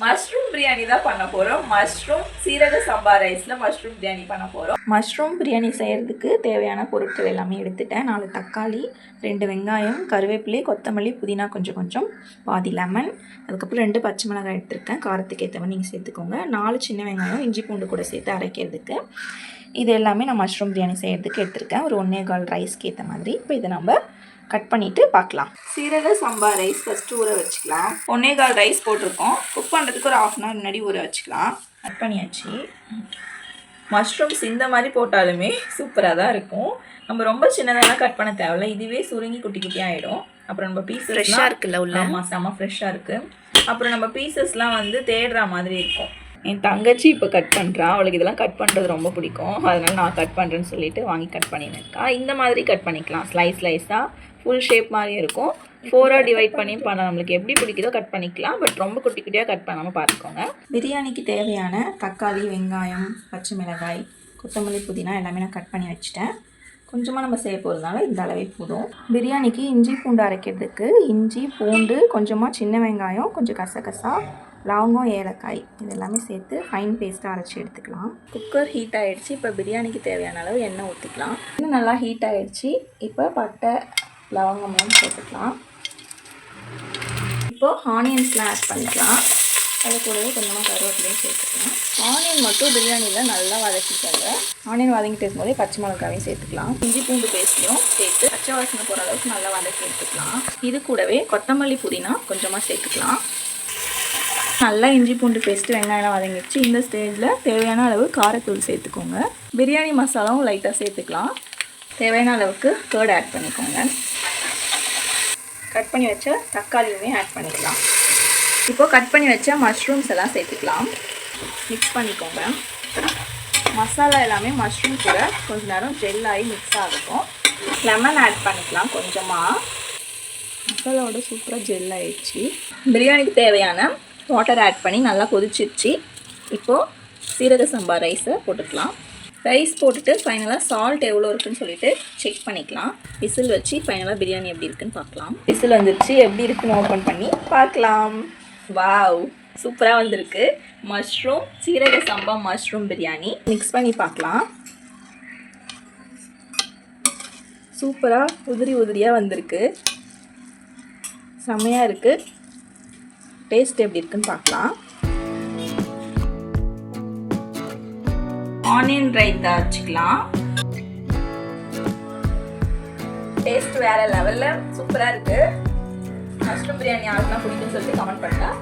Mushroom biryani தான் பண்ண போகிறோம். மஷ்ரூம் சீரக சம்பா ரைஸில் மஷ்ரூம் பிரியாணி பண்ண போகிறோம். மஷ்ரூம் பிரியாணி செய்கிறதுக்கு தேவையான பொருட்கள் எல்லாமே எடுத்துட்டேன். 4 தக்காளி, 2 வெங்காயம், கருவேப்பிலை, கொத்தமல்லி, புதினா கொஞ்சம், பாதி லெமன், அதுக்கப்புறம் 2 பச்சை மிளகாய் எடுத்துருக்கேன். காரத்துக்கு ஏற்ற மாதிரி நீங்கள் சேர்த்துக்கோங்க. 4 சின்ன வெங்காயம், இஞ்சி பூண்டு கூட சேர்த்து அரைக்கிறதுக்கு. இது எல்லாமே நான் மஷ்ரூம் பிரியாணி செய்கிறதுக்கு எடுத்துருக்கேன். ஒரு 1.25 ரைஸ்க்கு ஏற்ற மாதிரி. இப்போ இதை நம்ம கட் பண்ணிவிட்டு பார்க்கலாம். சீரக சம்பா ரைஸ் ஃபஸ்ட்டு ஊற வச்சுக்கலாம். 1.25 ரைஸ் போட்டிருக்கோம். குக் பண்ணுறதுக்கு ஒரு 1/2 hour முன்னாடி ஊற வச்சுக்கலாம். கட் பண்ணியாச்சு. மஷ்ரூம்ஸ் இந்த மாதிரி போட்டாலுமே சூப்பராக தான் இருக்கும். நம்ம ரொம்ப சின்னதாக கட் பண்ண தேவையில்ல. இதுவே சுருங்கி குட்டி குட்டியாக ஆகிடும். அப்புறம் நம்ம பீசஸ் ஃப்ரெஷ்ஷாக இருக்குல்ல உள்ள. ஆமாம், செம்ம ஃப்ரெஷ்ஷாக இருக்குது. அப்புறம் நம்ம பீசஸ்லாம் வந்து தேடுற மாதிரி இருக்கும். என் தங்கச்சி இப்போ கட் பண்ணுறான். அவளுக்கு இதெல்லாம் கட் பண்ணுறது ரொம்ப பிடிக்கும். அதனால் நான் கட் பண்ணுறேன்னு சொல்லிட்டு வாங்கி கட் பண்ணியிருக்கேன். இந்த மாதிரி கட் பண்ணிக்கலாம். ஸ்லைஸாக ஃபுல் ஷேப் மாதிரி இருக்கும். 4ஆக டிவைட் பண்ணி நம்மளுக்கு எப்படி பிடிக்குதோ கட் பண்ணிக்கலாம். பட் ரொம்ப குட்டி குட்டியாக கட் பண்ணாமல் பார்த்துக்கோங்க. பிரியாணிக்கு தேவையான தக்காளி, வெங்காயம், பச்சை மிளகாய், கொத்தமல்லி, புதினா எல்லாமே நான் கட் பண்ணி வச்சுட்டேன். கொஞ்சமாக நம்ம செய்ய போகிறதுனால இந்த அளவே போதும். பிரியாணிக்கு இஞ்சி பூண்டு அரைக்கிறதுக்கு இஞ்சி பூண்டு, கொஞ்சமாக சின்ன வெங்காயம், கொஞ்சம் கசகசா, லவங்கம், ஏலக்காய் இது எல்லாமே சேர்த்து ஃபைன் பேஸ்ட்டாக அரைச்சி எடுத்துக்கலாம். குக்கர் ஹீட் ஆகிடுச்சு. இப்போ பிரியாணிக்கு தேவையான அளவு எண்ணெய் ஊற்றிக்கலாம். இன்னும் நல்லா ஹீட் ஆகிடுச்சு. இப்போ பட்டை, லவங்கமும் சேர்த்துக்கலாம். இப்போது ஆனியன்ஸ்லாம் ஆட் பண்ணிக்கலாம். அது கூடவே கொஞ்சமாக கருவேப்பிலையும் சேர்த்துக்கலாம். ஆனியன் மட்டும் பிரியாணியில் நல்லா வதக்கிக்கோங்க. ஆனியன் வதங்கிட்டு இருக்கும்போதே பச்சை மிளகாவையும் சேர்த்துக்கலாம். இஞ்சி பூண்டு பேஸ்ட்லையும் சேர்த்து பச்சை வாசனை போகிற அளவுக்கு நல்லா வதக்கி எடுத்துக்கலாம். இது கூடவே கொத்தமல்லி, புதினா கொஞ்சமாக சேர்த்துக்கலாம். நல்லா இஞ்சி பூண்டு பேஸ்ட்டு, வெங்காயம் வதங்கிடுச்சு. இந்த ஸ்டேஜில் தேவையான அளவு காரத்தூள் சேர்த்துக்கோங்க. பிரியாணி மசாலாவும் லைட்டாக சேர்த்துக்கலாம். தேவையான அளவுக்கு கர்ட் ஆட் பண்ணிக்கோங்க. கட் பண்ணி வச்ச தக்காளியுமே ஆட் பண்ணிக்கலாம். இப்போது கட் பண்ணி வச்ச மஷ்ரூம்ஸ் எல்லாம் சேர்த்துக்கலாம். மிக்ஸ் பண்ணிக்கோங்க. மசாலா எல்லாமே மஷ்ரூம் கூட கொஞ்சம் நேரம் ஜெல் ஆகி மிக்ஸ் ஆகட்டும். லெமன் ஆட் பண்ணிக்கலாம் கொஞ்சமாக. மசாலாவோட சூப்பராக ஜெல் ஆகிடுச்சு. பிரியாணிக்கு தேவையான வாட்டர் ஆட் பண்ணி நல்லா கொதிச்சிருச்சு. இப்போது சீரக சம்பா ரைஸை போட்டுக்கலாம். ரைஸ் போட்டுட்டு ஃபைனலாக சால்ட் எவ்வளோ இருக்குன்னு சொல்லிட்டு செக் பண்ணிக்கலாம். விசில் வச்சு ஃபைனலாக பிரியாணி எப்படி இருக்குன்னு பார்க்கலாம். விசில் வந்துருச்சு. எப்படி இருக்குன்னு ஓப்பன் பண்ணி பார்க்கலாம். வாவ், சூப்பராக வந்திருக்கு. மஷ்ரூம் சீரக சம்பா மஷ்ரூம் பிரியாணி. மிக்ஸ் பண்ணி பார்க்கலாம். சூப்பராக உதிரியாக வந்திருக்கு. செம்மையாக இருக்குது. டேஸ்ட் எப்படி இருக்குன்னு பார்க்கலாம். ஆனியன் ரைத்தா வச்சுக்கலாம். டேஸ்ட் வேற லெவலில் சூப்பராக இருக்குது. மஷ்ரூம் பிரியாணி யாருக்குலாம் பிடிக்குன்னு சொல்லிட்டு கமெண்ட் பண்ணுங்கள்.